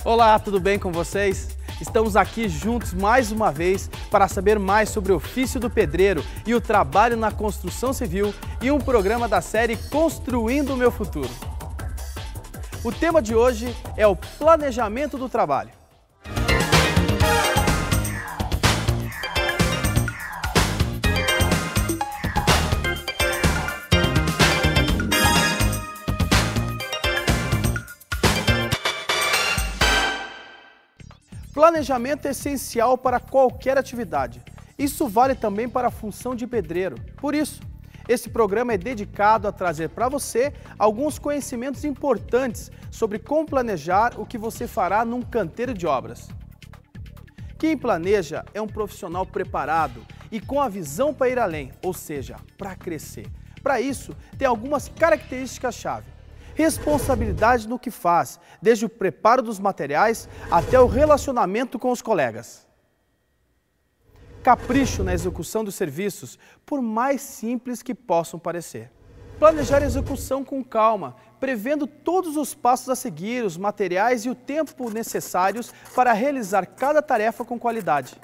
Olá, tudo bem com vocês? Estamos aqui juntos mais uma vez para saber mais sobre o ofício do pedreiro e o trabalho na construção civil e um programa da série Construindo o Meu Futuro. O tema de hoje é o planejamento do trabalho. Planejamento é essencial para qualquer atividade. Isso vale também para a função de pedreiro. Por isso, esse programa é dedicado a trazer para você alguns conhecimentos importantes sobre como planejar o que você fará num canteiro de obras. Quem planeja é um profissional preparado e com a visão para ir além, ou seja, para crescer. Para isso, tem algumas características-chave. Responsabilidade no que faz, desde o preparo dos materiais até o relacionamento com os colegas. Capricho na execução dos serviços, por mais simples que possam parecer. Planejar a execução com calma, prevendo todos os passos a seguir, os materiais e o tempo necessários para realizar cada tarefa com qualidade.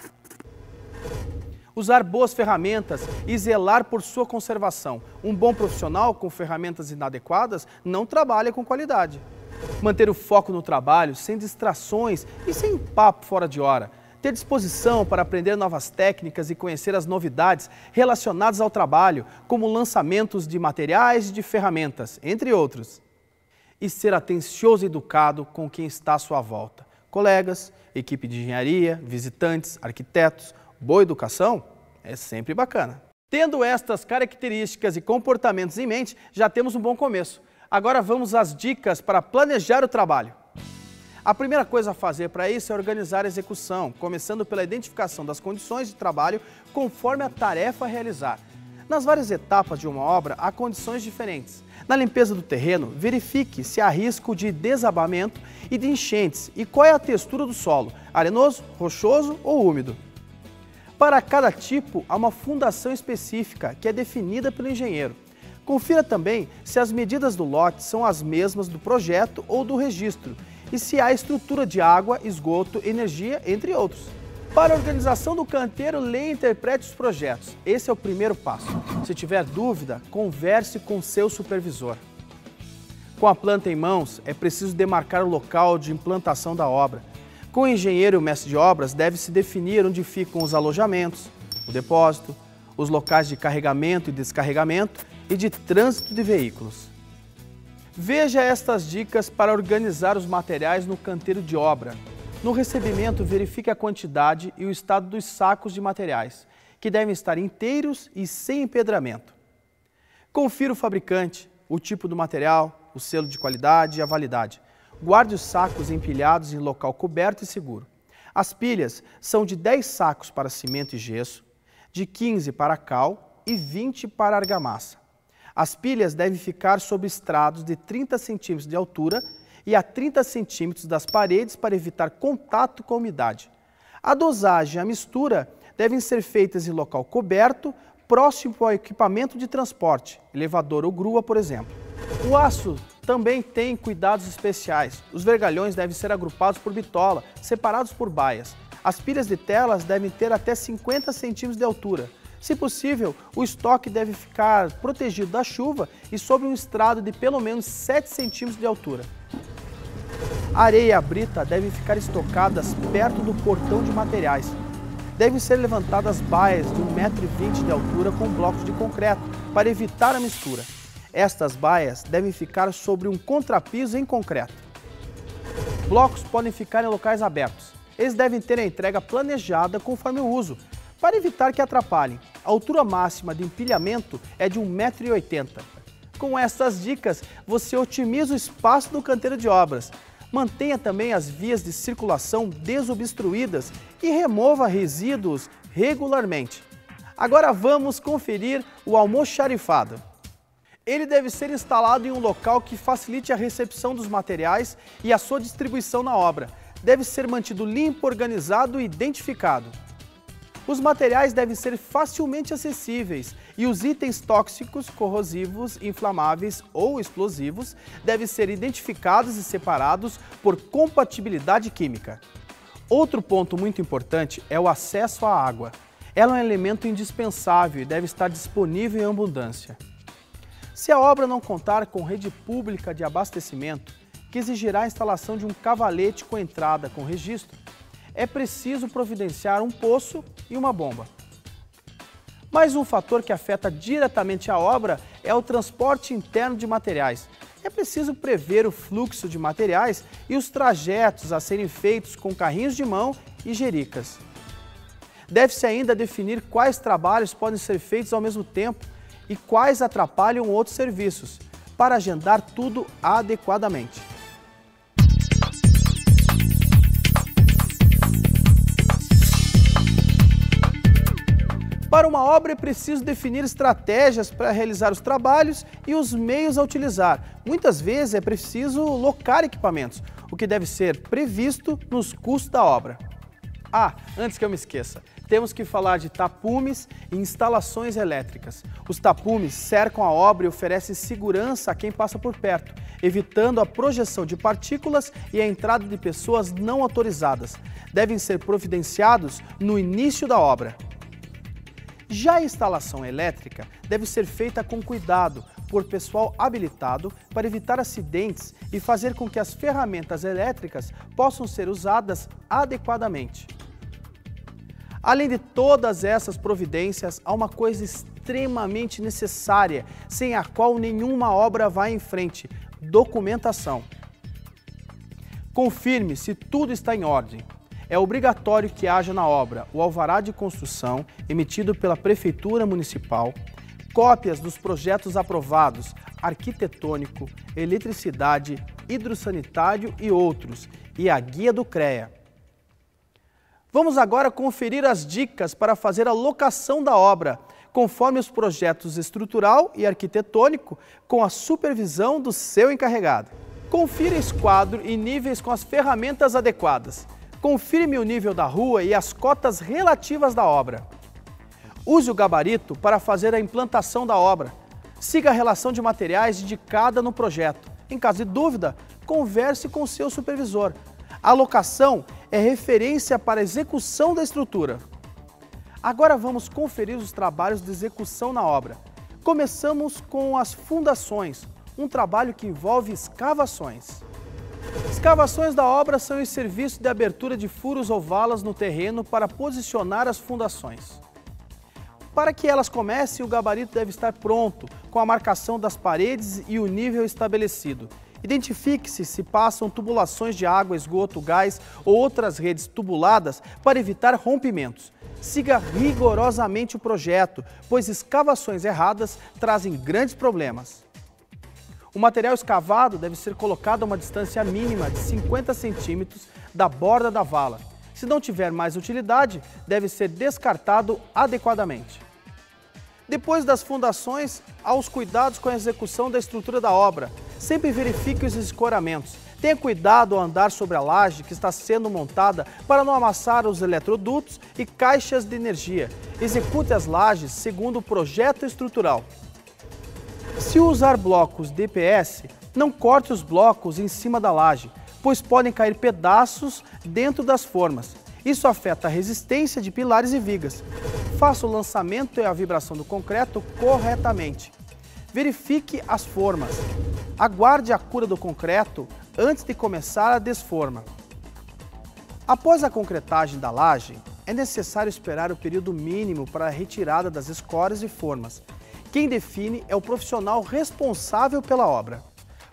Usar boas ferramentas e zelar por sua conservação. Um bom profissional com ferramentas inadequadas não trabalha com qualidade. Manter o foco no trabalho, sem distrações e sem papo fora de hora. Ter disposição para aprender novas técnicas e conhecer as novidades relacionadas ao trabalho, como lançamentos de materiais e de ferramentas, entre outros. E ser atencioso e educado com quem está à sua volta. Colegas, equipe de engenharia, visitantes, arquitetos. Boa educação é sempre bacana. Tendo estas características e comportamentos em mente, já temos um bom começo. Agora vamos às dicas para planejar o trabalho. A primeira coisa a fazer para isso é organizar a execução, começando pela identificação das condições de trabalho conforme a tarefa a realizar. Nas várias etapas de uma obra, há condições diferentes. Na limpeza do terreno, verifique se há risco de desabamento e de enchentes e qual é a textura do solo, arenoso, rochoso ou úmido. Para cada tipo, há uma fundação específica que é definida pelo engenheiro. Confira também se as medidas do lote são as mesmas do projeto ou do registro e se há estrutura de água, esgoto, energia, entre outros. Para a organização do canteiro, leia e interprete os projetos. Esse é o primeiro passo. Se tiver dúvida, converse com seu supervisor. Com a planta em mãos, é preciso demarcar o local de implantação da obra. Com o engenheiro e o mestre de obras, deve-se definir onde ficam os alojamentos, o depósito, os locais de carregamento e descarregamento e de trânsito de veículos. Veja estas dicas para organizar os materiais no canteiro de obra. No recebimento, verifique a quantidade e o estado dos sacos de materiais, que devem estar inteiros e sem empedramento. Confira o fabricante, o tipo do material, o selo de qualidade e a validade. Guarde os sacos empilhados em local coberto e seguro. As pilhas são de 10 sacos para cimento e gesso, de 15 para cal e 20 para argamassa. As pilhas devem ficar sob estrados de 30 centímetros de altura e a 30 centímetros das paredes para evitar contato com a umidade. A dosagem e a mistura devem ser feitas em local coberto, próximo ao equipamento de transporte, elevador ou grua, por exemplo. O aço também tem cuidados especiais. Os vergalhões devem ser agrupados por bitola, separados por baias. As pilhas de telas devem ter até 50 centímetros de altura. Se possível, o estoque deve ficar protegido da chuva e sob um estrado de pelo menos 7 centímetros de altura. A areia e a brita devem ficar estocadas perto do portão de materiais. Devem ser levantadas baias de 1,20 m de altura com blocos de concreto para evitar a mistura. Estas baias devem ficar sobre um contrapiso em concreto. Blocos podem ficar em locais abertos. Eles devem ter a entrega planejada conforme o uso, para evitar que atrapalhem. A altura máxima de empilhamento é de 1,80 m. Com essas dicas, você otimiza o espaço do canteiro de obras. Mantenha também as vias de circulação desobstruídas e remova resíduos regularmente. Agora vamos conferir o almoxarifado. Ele deve ser instalado em um local que facilite a recepção dos materiais e a sua distribuição na obra. Deve ser mantido limpo, organizado e identificado. Os materiais devem ser facilmente acessíveis e os itens tóxicos, corrosivos, inflamáveis ou explosivos devem ser identificados e separados por compatibilidade química. Outro ponto muito importante é o acesso à água. Ela é um elemento indispensável e deve estar disponível em abundância. Se a obra não contar com rede pública de abastecimento, que exigirá a instalação de um cavalete com entrada com registro, é preciso providenciar um poço e uma bomba. Mais um fator que afeta diretamente a obra é o transporte interno de materiais. É preciso prever o fluxo de materiais e os trajetos a serem feitos com carrinhos de mão e jericas. Deve-se ainda definir quais trabalhos podem ser feitos ao mesmo tempo e quais atrapalham outros serviços, para agendar tudo adequadamente. Para uma obra é preciso definir estratégias para realizar os trabalhos e os meios a utilizar. Muitas vezes é preciso locar equipamentos, o que deve ser previsto nos custos da obra. Antes que eu me esqueça, temos que falar de tapumes e instalações elétricas. Os tapumes cercam a obra e oferecem segurança a quem passa por perto, evitando a projeção de partículas e a entrada de pessoas não autorizadas. Devem ser providenciados no início da obra. Já a instalação elétrica deve ser feita com cuidado, por pessoal habilitado para evitar acidentes e fazer com que as ferramentas elétricas possam ser usadas adequadamente. Além de todas essas providências, há uma coisa extremamente necessária, sem a qual nenhuma obra vai em frente: documentação. Confirme se tudo está em ordem. É obrigatório que haja na obra o alvará de construção emitido pela Prefeitura Municipal, cópias dos projetos aprovados, arquitetônico, eletricidade, hidrossanitário e outros, e a guia do CREA. Vamos agora conferir as dicas para fazer a locação da obra, conforme os projetos estrutural e arquitetônico, com a supervisão do seu encarregado. Confira esquadro e níveis com as ferramentas adequadas. Confirme o nível da rua e as cotas relativas da obra. Use o gabarito para fazer a implantação da obra. Siga a relação de materiais indicada no projeto. Em caso de dúvida, converse com o seu supervisor. A locação é referência para a execução da estrutura. Agora vamos conferir os trabalhos de execução na obra. Começamos com as fundações, um trabalho que envolve escavações. Escavações da obra são os serviços de abertura de furos ou valas no terreno para posicionar as fundações. Para que elas comecem, o gabarito deve estar pronto, com a marcação das paredes e o nível estabelecido. Identifique-se se passam tubulações de água, esgoto, gás ou outras redes tubuladas para evitar rompimentos. Siga rigorosamente o projeto, pois escavações erradas trazem grandes problemas. O material escavado deve ser colocado a uma distância mínima de 50 centímetros da borda da vala. Se não tiver mais utilidade, deve ser descartado adequadamente. Depois das fundações, há os cuidados com a execução da estrutura da obra. Sempre verifique os escoramentos. Tenha cuidado ao andar sobre a laje que está sendo montada para não amassar os eletrodutos e caixas de energia. Execute as lajes segundo o projeto estrutural. Se usar blocos DPS, não corte os blocos em cima da laje, pois podem cair pedaços dentro das formas. Isso afeta a resistência de pilares e vigas. Faça o lançamento e a vibração do concreto corretamente. Verifique as formas. Aguarde a cura do concreto antes de começar a desforma. Após a concretagem da laje, é necessário esperar o período mínimo para a retirada das escórias e formas. Quem define é o profissional responsável pela obra.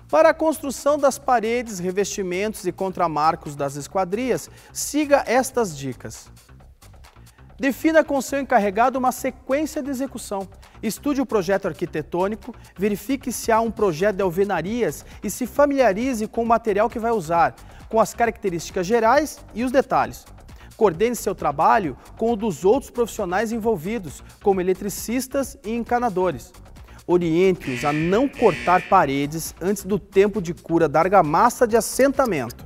Para a construção das paredes, revestimentos e contramarcos das esquadrias, siga estas dicas. Defina com seu encarregado uma sequência de execução. Estude o projeto arquitetônico, verifique se há um projeto de alvenarias e se familiarize com o material que vai usar, com as características gerais e os detalhes. Coordene seu trabalho com o dos outros profissionais envolvidos, como eletricistas e encanadores. Oriente-os a não cortar paredes antes do tempo de cura da argamassa de assentamento.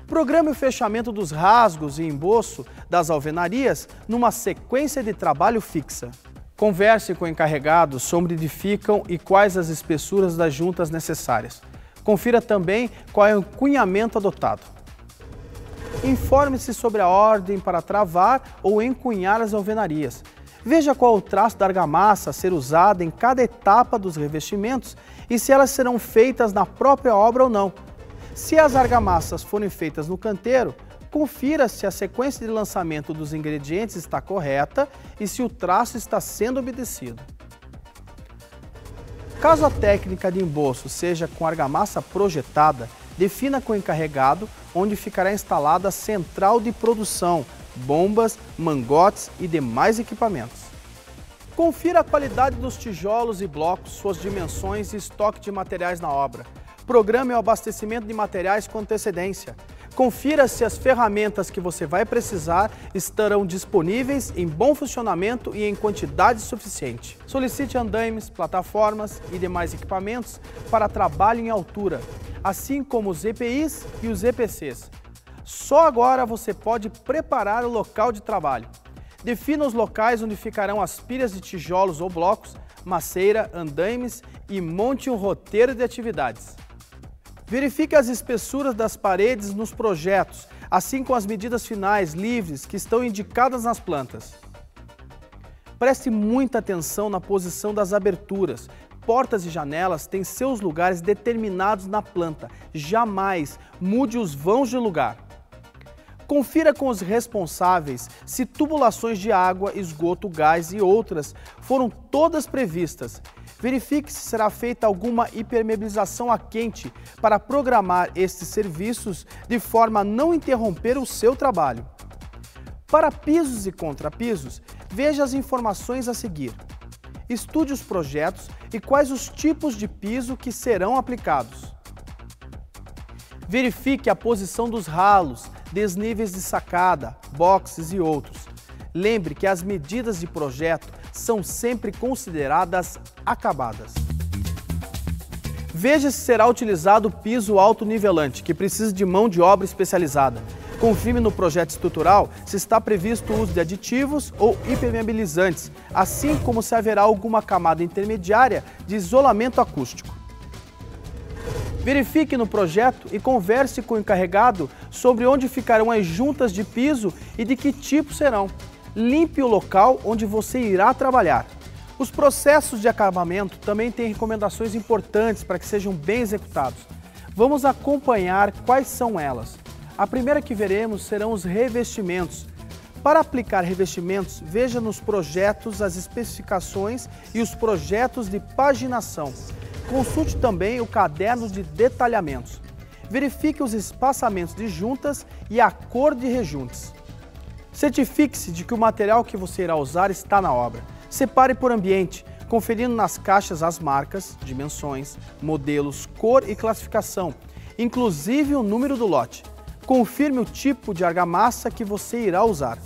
Programe o fechamento dos rasgos e emboço das alvenarias numa sequência de trabalho fixa. Converse com o encarregado sobre onde ficam e quais as espessuras das juntas necessárias. Confira também qual é o cunhamento adotado. Informe-se sobre a ordem para travar ou encunhar as alvenarias. Veja qual o traço da argamassa a ser usada em cada etapa dos revestimentos e se elas serão feitas na própria obra ou não. Se as argamassas forem feitas no canteiro, confira se a sequência de lançamento dos ingredientes está correta e se o traço está sendo obedecido. Caso a técnica de emboço seja com argamassa projetada, defina com o encarregado onde ficará instalada a central de produção, bombas, mangotes e demais equipamentos. Confira a qualidade dos tijolos e blocos, suas dimensões e estoque de materiais na obra. Programe o abastecimento de materiais com antecedência. Confira se as ferramentas que você vai precisar estarão disponíveis em bom funcionamento e em quantidade suficiente. Solicite andaimes, plataformas e demais equipamentos para trabalho em altura, assim como os EPIs e os EPCs. Só agora você pode preparar o local de trabalho. Defina os locais onde ficarão as pilhas de tijolos ou blocos, maceira, andaimes e monte um roteiro de atividades. Verifique as espessuras das paredes nos projetos, assim como as medidas finais livres que estão indicadas nas plantas. Preste muita atenção na posição das aberturas. Portas e janelas têm seus lugares determinados na planta. Jamais mude os vãos de lugar. Confira com os responsáveis se tubulações de água, esgoto, gás e outras foram todas previstas. Verifique se será feita alguma impermeabilização a quente para programar estes serviços de forma a não interromper o seu trabalho. Para pisos e contrapisos, veja as informações a seguir. Estude os projetos e quais os tipos de piso que serão aplicados. Verifique a posição dos ralos, desníveis de sacada, boxes e outros. Lembre que as medidas de projeto são sempre consideradas acabadas. Veja se será utilizado piso autonivelante, que precisa de mão de obra especializada. Confirme no projeto estrutural se está previsto o uso de aditivos ou impermeabilizantes, assim como se haverá alguma camada intermediária de isolamento acústico. Verifique no projeto e converse com o encarregado sobre onde ficarão as juntas de piso e de que tipo serão. Limpe o local onde você irá trabalhar. Os processos de acabamento também têm recomendações importantes para que sejam bem executados. Vamos acompanhar quais são elas. A primeira que veremos serão os revestimentos. Para aplicar revestimentos, veja nos projetos as especificações e os projetos de paginação. Consulte também o caderno de detalhamentos. Verifique os espaçamentos de juntas e a cor de rejuntes. Certifique-se de que o material que você irá usar está na obra. Separe por ambiente, conferindo nas caixas as marcas, dimensões, modelos, cor e classificação, inclusive o número do lote. Confirme o tipo de argamassa que você irá usar.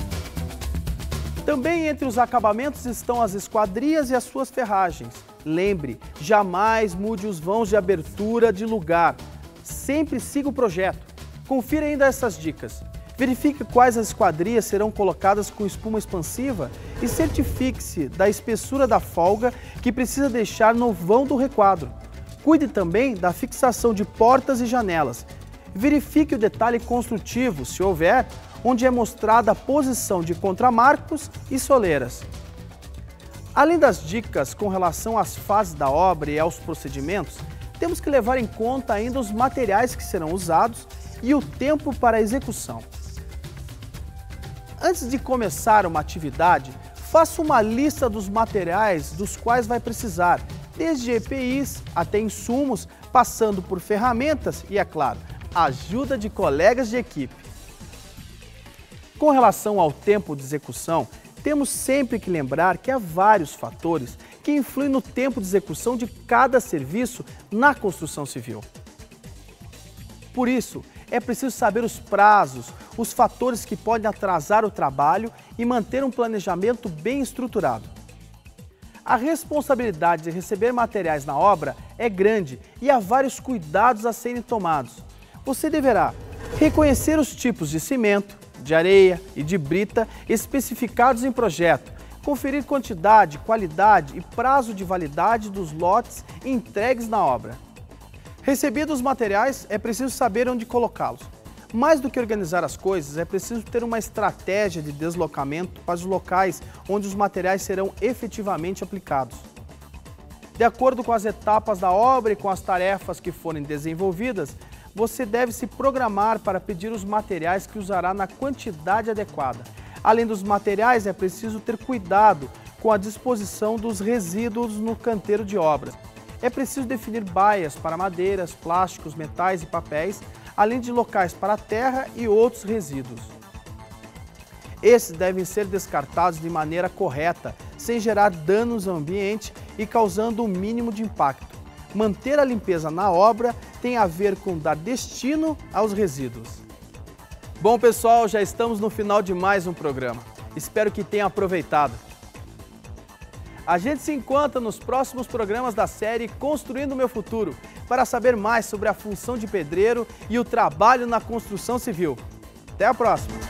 Também entre os acabamentos estão as esquadrias e as suas ferragens. Lembre, jamais mude os vãos de abertura de lugar. Sempre siga o projeto. Confira ainda essas dicas. Verifique quais as esquadrias serão colocadas com espuma expansiva e certifique-se da espessura da folga que precisa deixar no vão do requadro. Cuide também da fixação de portas e janelas. Verifique o detalhe construtivo, se houver, onde é mostrada a posição de contramarcos e soleiras. Além das dicas com relação às fases da obra e aos procedimentos, temos que levar em conta ainda os materiais que serão usados e o tempo para a execução. Antes de começar uma atividade, faça uma lista dos materiais dos quais vai precisar, desde EPIs até insumos, passando por ferramentas e, é claro, ajuda de colegas de equipe. Com relação ao tempo de execução, temos sempre que lembrar que há vários fatores que influem no tempo de execução de cada serviço na construção civil. Por isso, é preciso saber os prazos, os fatores que podem atrasar o trabalho e manter um planejamento bem estruturado. A responsabilidade de receber materiais na obra é grande e há vários cuidados a serem tomados. Você deverá Reconhecer os tipos de cimento, de areia e de brita especificados em projeto. Conferir quantidade, qualidade e prazo de validade dos lotes entregues na obra. Recebidos os materiais, é preciso saber onde colocá-los. Mais do que organizar as coisas, é preciso ter uma estratégia de deslocamento para os locais onde os materiais serão efetivamente aplicados. De acordo com as etapas da obra e com as tarefas que forem desenvolvidas, você deve se programar para pedir os materiais que usará na quantidade adequada. Além dos materiais, é preciso ter cuidado com a disposição dos resíduos no canteiro de obras. É preciso definir baias para madeiras, plásticos, metais e papéis, além de locais para terra e outros resíduos. Esses devem ser descartados de maneira correta, sem gerar danos ao ambiente e causando o mínimo de impacto. Manter a limpeza na obra tem a ver com dar destino aos resíduos. Bom, pessoal, já estamos no final de mais um programa. Espero que tenham aproveitado. A gente se encontra nos próximos programas da série Construindo o Meu Futuro, para saber mais sobre a função de pedreiro e o trabalho na construção civil. Até a próxima!